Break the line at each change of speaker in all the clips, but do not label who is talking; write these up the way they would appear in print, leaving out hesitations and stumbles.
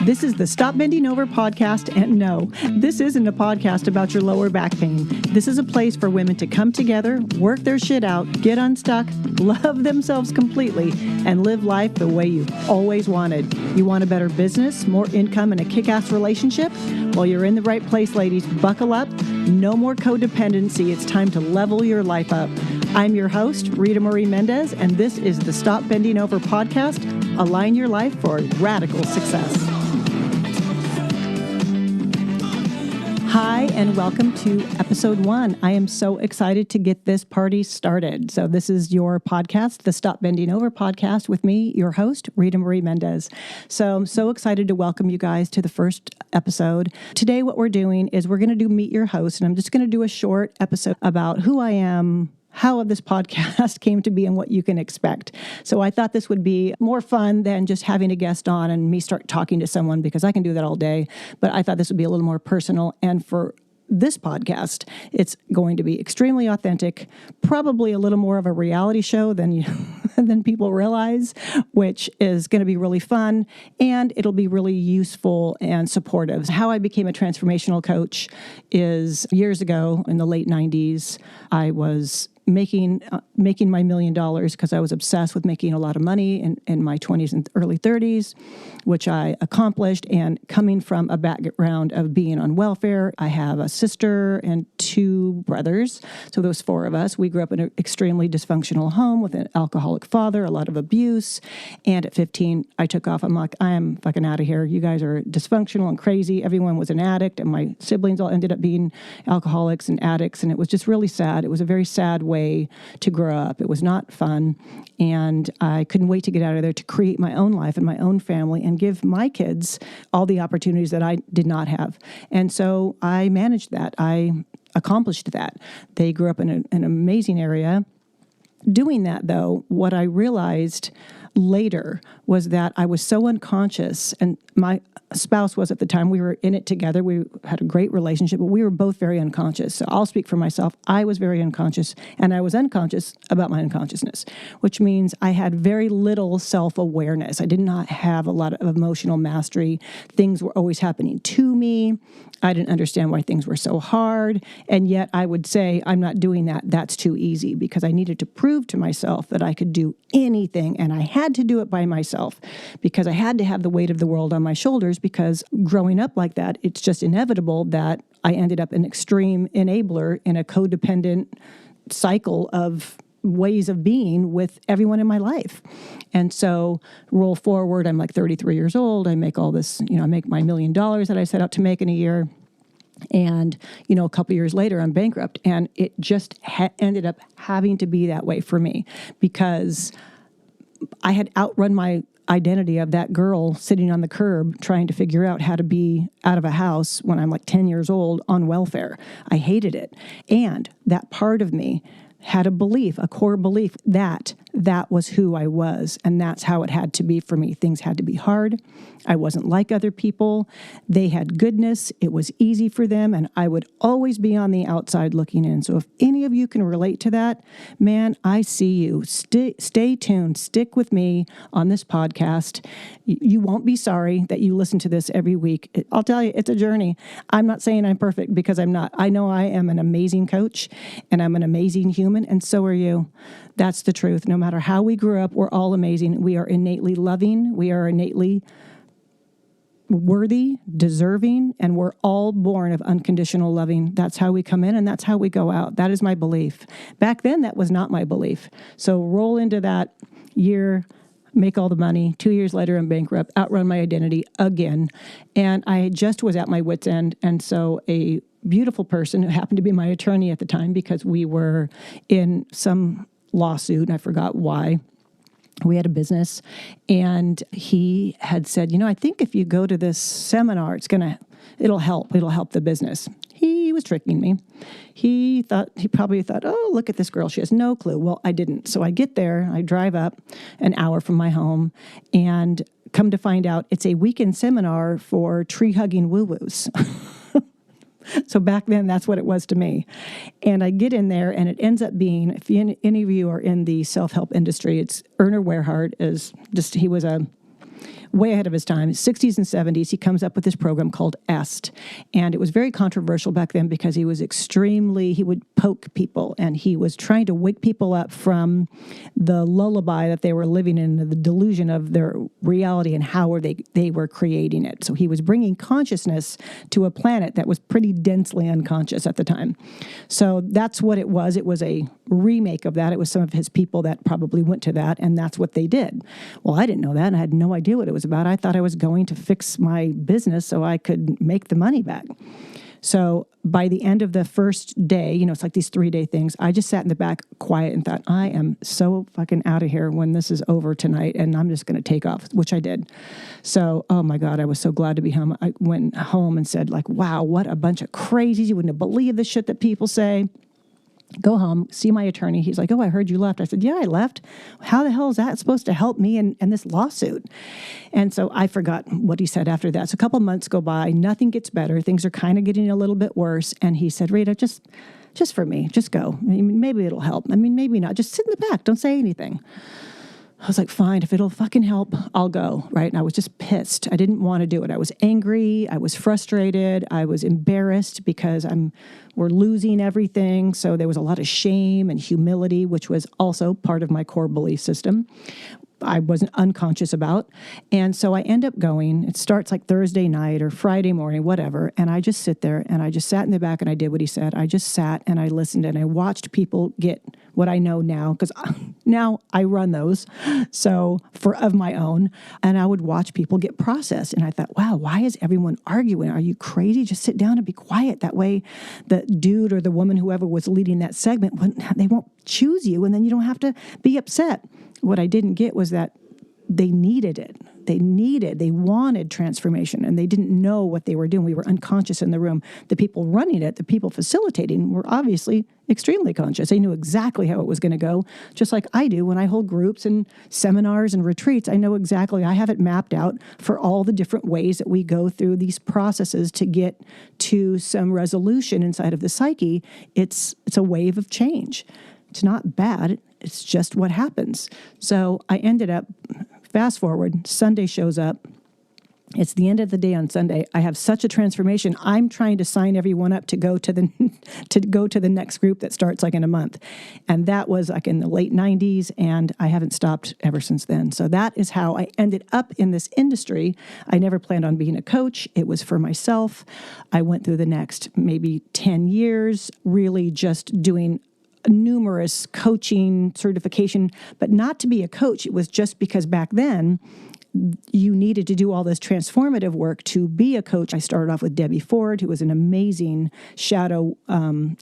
This is the Stop Bending Over podcast, and no, this isn't a podcast about your lower back pain. This is a place for women to come together, work their shit out, get unstuck, love themselves completely, and live life the way you've always wanted. You want a better business, more income, and a kick-ass relationship? Well, you're in the right place, ladies. Buckle up. No more codependency. It's time to level your life up. I'm your host, Rita Marie Mendez, and this is the Stop Bending Over podcast. Align your life for radical success. Hi, and welcome to episode 1. I am so excited to get this party started. So this is your podcast, the Stop Bending Over podcast with me, your host, Rita Marie Mendez. So I'm so excited to welcome you guys to the first episode. Today, what we're doing is we're going to do Meet Your Host, and I'm just going to do a short episode about who I am, how this podcast came to be, and what you can expect. So I thought this would be more fun than just having a guest on and me start talking to someone, because I can do that all day. But I thought this would be a little more personal. And for this podcast, it's going to be extremely authentic, probably a little more of a reality show than than people realize, which is going to be really fun, and it'll be really useful and supportive. How I became a transformational coach is years ago in the late 90s. I was making my $1 million because I was obsessed with making a lot of money in my 20s and early 30s, which I accomplished. And coming from a background of being on welfare, I have a sister and 2 brothers. So those 4 of us, we grew up in an extremely dysfunctional home with an alcoholic father, a lot of abuse. And at 15, I took off. I'm like, I am fucking out of here. You guys are dysfunctional and crazy. Everyone was an addict, and my siblings all ended up being alcoholics and addicts. And it was just really sad. It was a very sad way to grow up. It was not fun, and I couldn't wait to get out of there to create my own life and my own family and give my kids all the opportunities that I did not have. And so I managed that. I accomplished that. They grew up in an amazing area. Doing that, though, what I realized later was that I was so unconscious, and my spouse was at the time. We were in it together. We had a great relationship, but we were both very unconscious. So I'll speak for myself. I was very unconscious, and I was unconscious about my unconsciousness, which means I had very little self-awareness. I did not have a lot of emotional mastery. Things were always happening to me. I didn't understand why things were so hard, and yet I would say, I'm not doing that. That's too easy, because I needed to prove to myself that I could do anything, and I had to do it by myself, because I had to have the weight of the world on my shoulders, because growing up like that, it's just inevitable that I ended up an extreme enabler in a codependent cycle of ways of being with everyone in my life. And so roll forward, I'm like 33 years old. I make all this, I make my $1 million that I set out to make in a year. And, a couple years later, I'm bankrupt. And it just ended up having to be that way for me, because I had outrun my identity of that girl sitting on the curb trying to figure out how to be out of a house when I'm like 10 years old on welfare. I hated it. And that part of me had a core belief that was who I was, and that's how it had to be for me. Things had to be hard. I wasn't like other people. They had goodness. It was easy for them, and I would always be on the outside looking in. So if any of you can relate to that, man, I see you. Stay tuned. Stick with me on this podcast. You won't be sorry that you listen to this every week. I'll tell you, it's a journey. I'm not saying I'm perfect, because I'm not. I know I am an amazing coach, and I'm an amazing human, and so are you. That's the truth. No matter how we grew up, we're all amazing. We are innately loving. We are innately worthy, deserving, and we're all born of unconditional loving. That's how we come in, and that's how we go out. That is my belief. Back then, that was not my belief. So roll into that year, make all the money. 2 years later, I'm bankrupt, outrun my identity again. And I just was at my wit's end. And so a beautiful person who happened to be my attorney at the time, because we were in some lawsuit, and I forgot why. We had a business, and he had said, I think if you go to this seminar, it'll help the business. He was tricking me. He probably thought, oh, look at this girl. She has no clue. Well, I didn't. So I get there, I drive up an hour from my home, and come to find out it's a weekend seminar for tree-hugging woo-woos. So back then, that's what it was to me. And I get in there, and it ends up being, if any of you are in the self-help industry, it's Erner Werhard he was way ahead of his time, 60s and 70s, he comes up with this program called EST. And it was very controversial back then because he would poke people, and he was trying to wake people up from the lullaby that they were living in, the delusion of their reality and how they were creating it. So he was bringing consciousness to a planet that was pretty densely unconscious at the time. So that's what it was. It was a remake of that. It was some of his people that probably went to that, and that's what they did. Well, I didn't know that, and I had no idea what it was about. I thought I was going to fix my business so I could make the money back. So by the end of the first day, it's like these 3-day things, I just sat in the back quiet and thought, I am so fucking out of here when this is over tonight, and I'm just going to take off, which I did. So, oh my God, I was so glad to be home. I went home and said, like, wow, what a bunch of crazies. You wouldn't have believed the shit that people say. Go home, see my attorney. He's like, oh, I heard you left. I said, yeah, I left. How the hell is that supposed to help me in this lawsuit? And so I forgot what he said after that. So a couple months go by, nothing gets better. Things are kind of getting a little bit worse. And he said, Rita, just for me, just go. I mean, maybe it'll help. I mean, maybe not. Just sit in the back. Don't say anything. I was like, fine, if it'll fucking help, I'll go, right? And I was just pissed. I didn't want to do it. I was angry. I was frustrated. I was embarrassed because we're losing everything. So there was a lot of shame and humility, which was also part of my core belief system. I wasn't unconscious about. And so I end up going. It starts like Thursday night or Friday morning, whatever. And I just sit there and I just sat in the back and I did what he said. I just sat and I listened and I watched people get what I know now, because now I run those, so of my own. And I would watch people get processed. And I thought, wow, why is everyone arguing? Are you crazy? Just sit down and be quiet. That way the dude or the woman, whoever was leading that segment, they won't choose you, and then you don't have to be upset. What I didn't get was that they needed it. They wanted transformation, and they didn't know what they were doing. We were unconscious in the room. The people running it, the people facilitating, were obviously extremely conscious. They knew exactly how it was going to go, just like I do when I hold groups and seminars and retreats. I know exactly. I have it mapped out for all the different ways that we go through these processes to get to some resolution inside of the psyche. It's a wave of change. It's not bad. It's just what happens. So I ended up, fast forward, Sunday shows up. It's the end of the day on Sunday. I have such a transformation. I'm trying to sign everyone up to go to the next group that starts like in a month. And that was like in the late 90s, and I haven't stopped ever since then. So that is how I ended up in this industry. I never planned on being a coach. It was for myself. I went through the next maybe 10 years really just doing numerous coaching certification, but not to be a coach. It was just because back then you needed to do all this transformative work to be a coach. I started off with Debbie Ford, who was an amazing shadow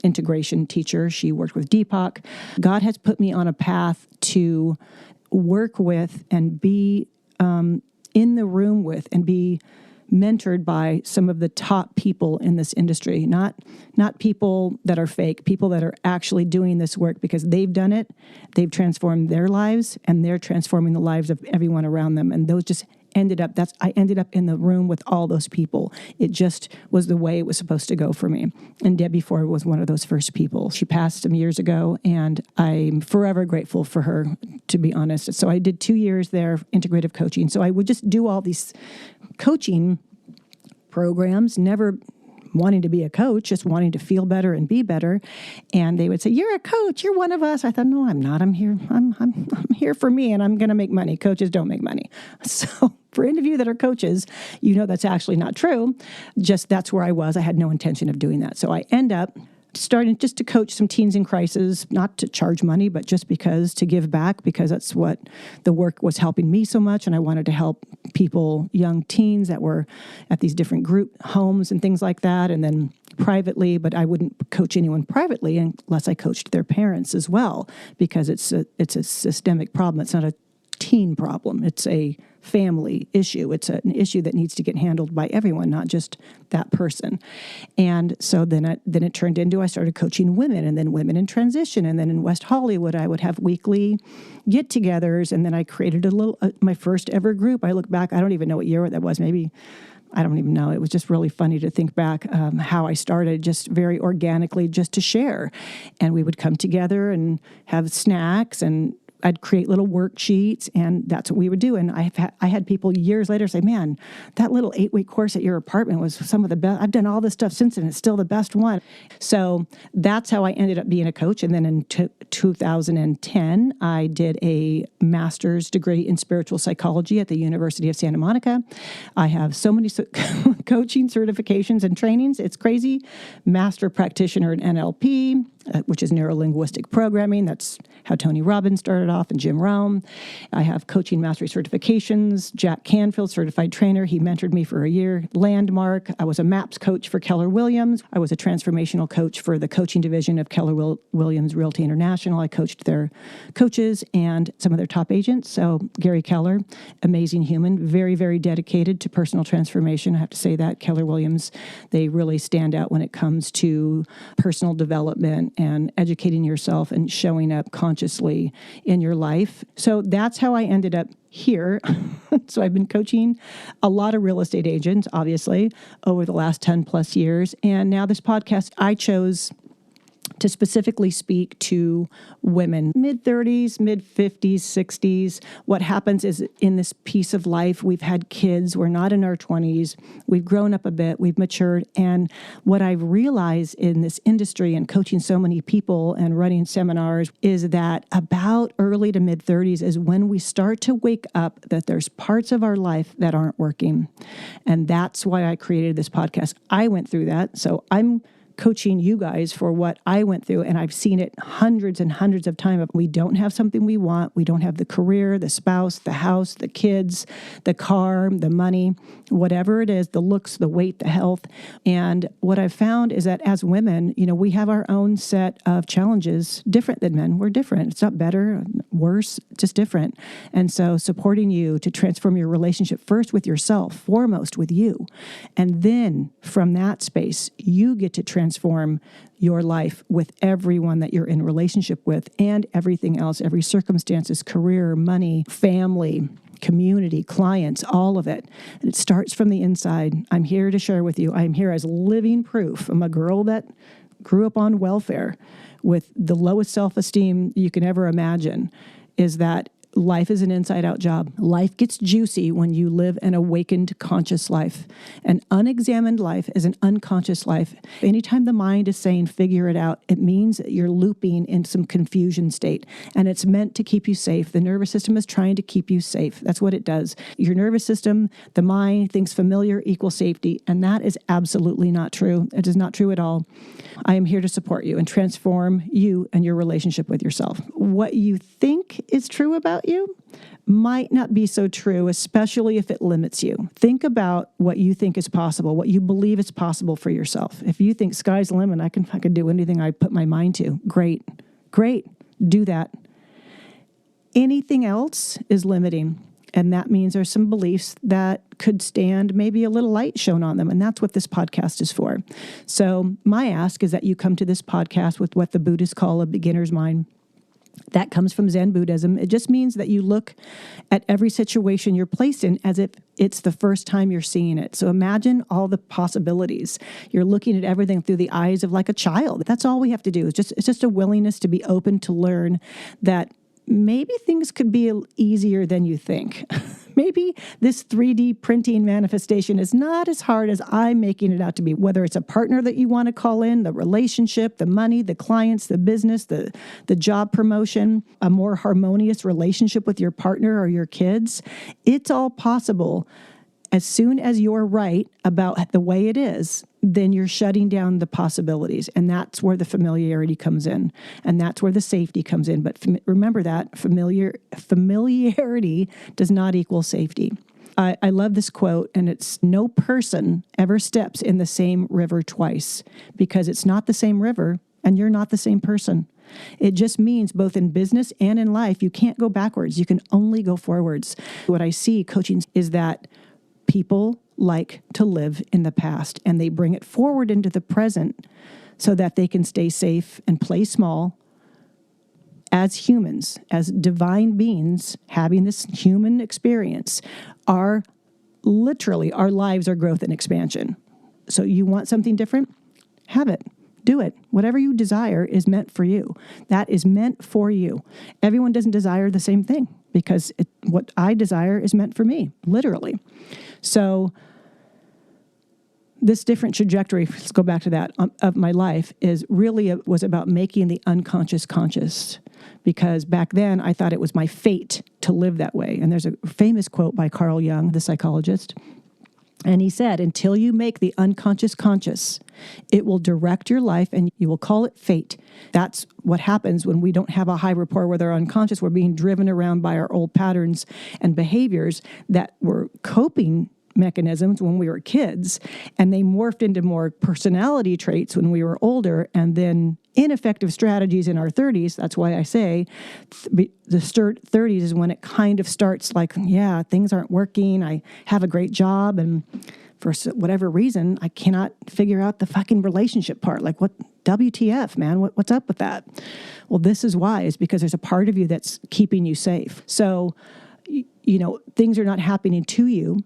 integration teacher. She worked with Deepak. God has put me on a path to work with and be in the room with and be mentored by some of the top people in this industry, not people that are fake, people that are actually doing this work because they've done it, they've transformed their lives, and they're transforming the lives of everyone around them. And those just I ended up in the room with all those people. It just was the way it was supposed to go for me. And Debbie Ford was one of those first people. She passed some years ago, and I'm forever grateful for her, to be honest. So I did 2 years there, integrative coaching. So I would just do all these coaching programs, never wanting to be a coach, just wanting to feel better and be better. And they would say, "You're a coach. You're one of us." I thought, "No, I'm not. I'm here. I'm here for me, and I'm going to make money. Coaches don't make money." So for any of you that are coaches, you know that's actually not true. Just that's where I was. I had no intention of doing that. So I end up starting just to coach some teens in crisis, not to charge money, but just because to give back, because that's what the work was helping me so much. And I wanted to help people, young teens that were at these different group homes and things like that. And then privately, but I wouldn't coach anyone privately unless I coached their parents as well, because it's a systemic problem. It's not a teen problem. It's a family issue. It's an issue that needs to get handled by everyone, not just that person. And so then it turned into, I started coaching women, and then women in transition. And then in West Hollywood, I would have weekly get-togethers. And then I created my first ever group. I look back, I don't even know what year that was. Maybe, I don't even know. It was just really funny to think back how I started, just very organically, just to share. And we would come together and have snacks and I'd create little worksheets, and that's what we would do. And I had people years later say, man, that little 8-week course at your apartment was some of the best. I've done all this stuff since, and it's still the best one. So that's how I ended up being a coach. And then in 2010, I did a master's degree in spiritual psychology at the University of Santa Monica. I have so many coaching certifications and trainings. It's crazy. Master practitioner in NLP, which is neuro-linguistic programming. That's how Tony Robbins started off, and Jim Rohn. I have coaching mastery certifications. Jack Canfield, certified trainer. He mentored me for a year. Landmark. I was a MAPS coach for Keller Williams. I was a transformational coach for the coaching division of Keller Williams Realty International. I coached their coaches and some of their top agents. So Gary Keller, amazing human, very, very dedicated to personal transformation. I have to say that. Keller Williams, they really stand out when it comes to personal development and educating yourself and showing up consciously in your life. So that's how I ended up here. So I've been coaching a lot of real estate agents, obviously, over the last 10 plus years. And now this podcast, I chose to specifically speak to women, mid-30s, mid-50s, 60s. What happens is in this piece of life, we've had kids, we're not in our 20s, we've grown up a bit, we've matured. And what I've realized in this industry and coaching so many people and running seminars is that about early to mid-30s is when we start to wake up that there's parts of our life that aren't working. And that's why I created this podcast. I went through that, so I'm coaching you guys for what I went through, and I've seen it hundreds and hundreds of times. We don't have something we want. We don't have the career, the spouse, the house, the kids, the car, the money, whatever it is, the looks, the weight, the health. And what I've found is that as women, we have our own set of challenges, different than men. We're different. It's not better, worse, just different. And so supporting you to transform your relationship first with yourself, foremost with you. And then from that space, you get to transform your life with everyone that you're in relationship with and everything else, every circumstances, career, money, family, community, clients, all of it. And it starts from the inside. I'm here to share with you. I'm here as living proof. I'm a girl that grew up on welfare with the lowest self-esteem you can ever imagine, is that life is an inside-out job. Life gets juicy when you live an awakened, conscious life. An unexamined life is an unconscious life. Anytime the mind is saying, figure it out, it means that you're looping in some confusion state. And it's meant to keep you safe. The nervous system is trying to keep you safe. That's what it does. Your nervous system, the mind, thinks familiar equals safety. And that is absolutely not true. It is not true at all. I am here to support you and transform you and your relationship with yourself. What you think is true about you might not be so true, especially if it limits you. Think about what you think is possible, what you believe is possible for yourself. If you think sky's the limit, I can do anything I put my mind to. Great. Do that. Anything else is limiting. And that means there's some beliefs that could stand maybe a little light shown on them. And that's what this podcast is for. So my ask is that you come to this podcast with what the Buddhists call a beginner's mind. That comes from Zen Buddhism. It just means that you look at every situation you're placed in as if it's the first time you're seeing it. So imagine all the possibilities. You're looking at everything through the eyes of like a child. That's all we have to do. It's just a willingness to be open to learn that maybe things could be easier than you think. Maybe this 3D printing manifestation is not as hard as I'm making it out to be, whether it's a partner that you want to call in, the relationship, the money, the clients, the business, the job promotion, a more harmonious relationship with your partner or your kids. It's all possible. As soon as you're right about the way it is, then you're shutting down the possibilities. And that's where the familiarity comes in. And that's where the safety comes in. But remember that familiarity does not equal safety. I love this quote, and it's, no person ever steps in the same river twice, because it's not the same river and you're not the same person. It just means both in business and in life, you can't go backwards. You can only go forwards. What I see coaching is that people like to live in the past, and they bring it forward into the present so that they can stay safe and play small as humans, as divine beings having this human experience. Our lives are growth and expansion. So you want something different? Have it. Do it. Whatever you desire is meant for you. That is meant for you. Everyone doesn't desire the same thing because what I desire is meant for me, literally. So this different trajectory, let's go back to that, of my life was about making the unconscious conscious. Because back then I thought it was my fate to live that way. And there's a famous quote by Carl Jung, the psychologist. And he said, until you make the unconscious conscious, it will direct your life and you will call it fate. That's what happens when we don't have a high rapport with our unconscious. We're being driven around by our old patterns and behaviors that were coping mechanisms when we were kids, and they morphed into more personality traits when we were older, and then ineffective strategies in our 30s. That's why I say the 30s is when it kind of starts like, yeah, things aren't working. I have a great job, and for whatever reason, I cannot figure out the fucking relationship part. Like, what WTF, man? What's up with that? Well, this is why, is because there's a part of you that's keeping you safe. So, things are not happening to you.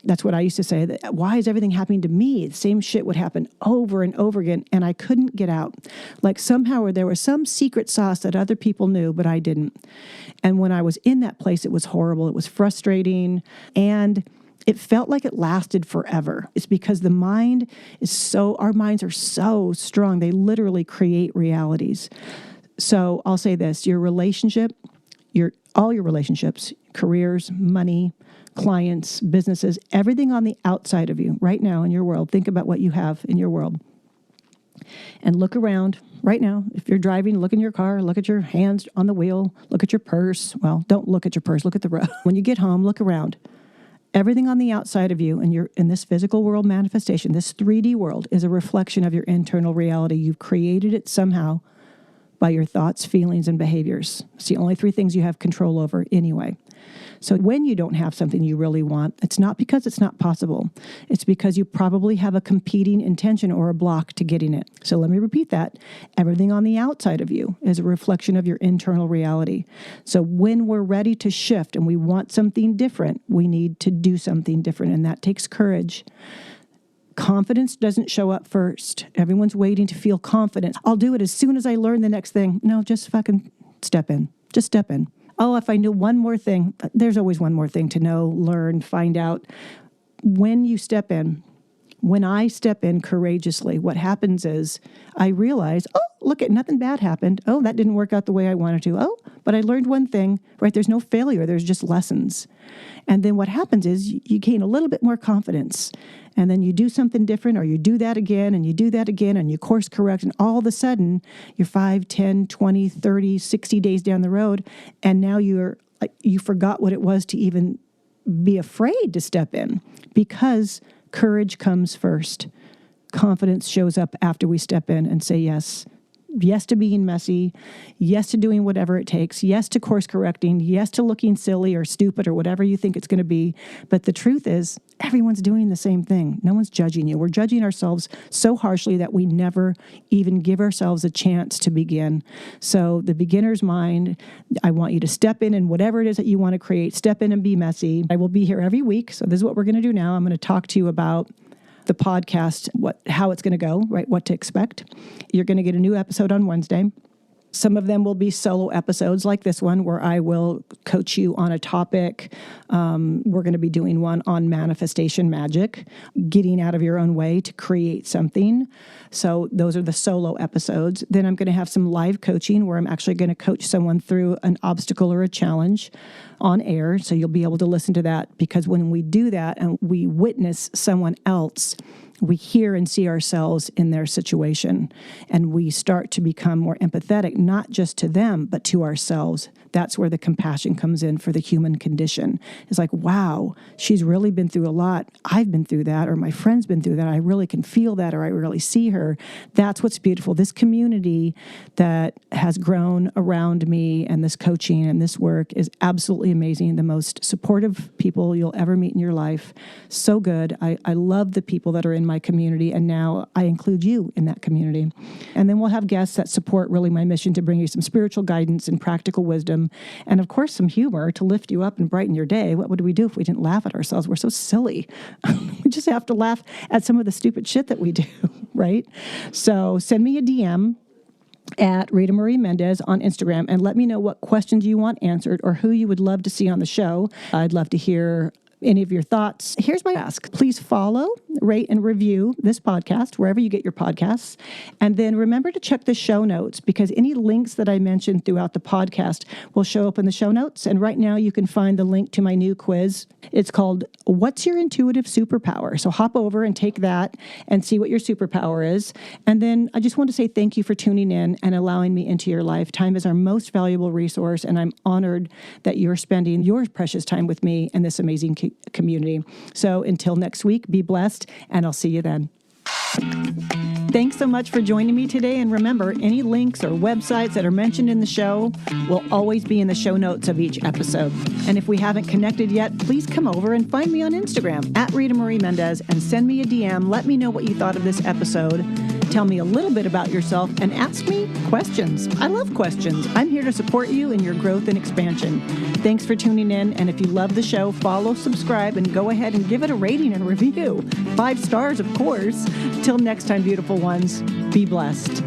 That's what I used to say. That why is everything happening to me? The same shit would happen over and over again, and I couldn't get out. Like somehow there was some secret sauce that other people knew, but I didn't. And when I was in that place, it was horrible. It was frustrating, and it felt like it lasted forever. It's because our minds are so strong. They literally create realities. So I'll say this, all your relationships, careers, money, clients, businesses, everything on the outside of you right now in your world. Think about what you have in your world and look around right now. If you're driving, look in your car, look at your hands on the wheel, look at your purse. Well, don't look at your purse, look at the road. When you get home, look around. Everything on the outside of you and you're in this physical world manifestation, this 3D world is a reflection of your internal reality. You've created it somehow by your thoughts, feelings, and behaviors. It's the only 3 things you have control over anyway. So when you don't have something you really want, it's not because it's not possible. It's because you probably have a competing intention or a block to getting it. So let me repeat that. Everything on the outside of you is a reflection of your internal reality. So when we're ready to shift and we want something different, we need to do something different, and that takes courage. Confidence doesn't show up first. Everyone's waiting to feel confident. I'll do it as soon as I learn the next thing. No, just fucking step in. Just step in. Oh, if I knew one more thing, there's always one more thing to know, learn, find out. When I step in courageously, what happens is I realize, nothing bad happened. Oh, that didn't work out the way I wanted to. Oh, but I learned one thing, right? There's no failure. There's just lessons. And then what happens is you gain a little bit more confidence. And then you do something different, or you do that again, and you do that again, and you course correct, and all of a sudden, you're 5, 10, 20, 30, 60 days down the road, and now you forgot what it was to even be afraid to step in, because courage comes first. Confidence shows up after we step in and say yes. Yes to being messy, yes to doing whatever it takes, yes to course correcting, yes to looking silly or stupid or whatever you think it's going to be. But the truth is, everyone's doing the same thing. No one's judging you. We're judging ourselves so harshly that we never even give ourselves a chance to begin. So the beginner's mind, I want you to step in and whatever it is that you want to create, step in and be messy. I will be here every week. So this is what we're going to do now. I'm going to talk to you about the podcast, how it's going to go, right? What to expect. You're going to get a new episode on Wednesday. Some of them will be solo episodes like this one where I will coach you on a topic. We're going to be doing one on manifestation magic, getting out of your own way to create something. So those are the solo episodes. Then I'm going to have some live coaching where I'm actually going to coach someone through an obstacle or a challenge on air. So you'll be able to listen to that, because when we do that and we witness someone else, we hear and see ourselves in their situation, and we start to become more empathetic, not just to them, but to ourselves. That's where the compassion comes in for the human condition. It's like, wow, she's really been through a lot. I've been through that, or my friend's been through that. I really can feel that, or I really see her. That's what's beautiful. This community that has grown around me and this coaching and this work is absolutely amazing. The most supportive people you'll ever meet in your life. So good. I love the people that are in my community, and now I include you in that community. And then we'll have guests that support really my mission to bring you some spiritual guidance and practical wisdom, and of course some humor to lift you up and brighten your day. What would we do if we didn't laugh at ourselves? We're so silly. We just have to laugh at some of the stupid shit that we do, right? right? So send me a DM at Rita Marie Mendez on Instagram and let me know what questions you want answered or who you would love to see on the show. I'd love to hear any of your thoughts. Here's my ask. Please follow, rate, and review this podcast wherever you get your podcasts. And then remember to check the show notes because any links that I mentioned throughout the podcast will show up in the show notes. And right now you can find the link to my new quiz. It's called What's Your Intuitive Superpower? So hop over and take that and see what your superpower is. And then I just want to say thank you for tuning in and allowing me into your life. Time is our most valuable resource, and I'm honored that you're spending your precious time with me and this amazing community. So until next week, be blessed, and I'll see you then. Thanks so much for joining me today. And remember, any links or websites that are mentioned in the show will always be in the show notes of each episode. And if we haven't connected yet, please come over and find me on Instagram at Rita Marie Mendez and send me a DM. Let me know what you thought of this episode. Tell me a little bit about yourself and ask me questions. I love questions. I'm here to support you in your growth and expansion. Thanks for tuning in. And if you love the show, follow, subscribe, and go ahead and give it a rating and review. 5 stars, of course. Till next time, beautiful ones, be blessed.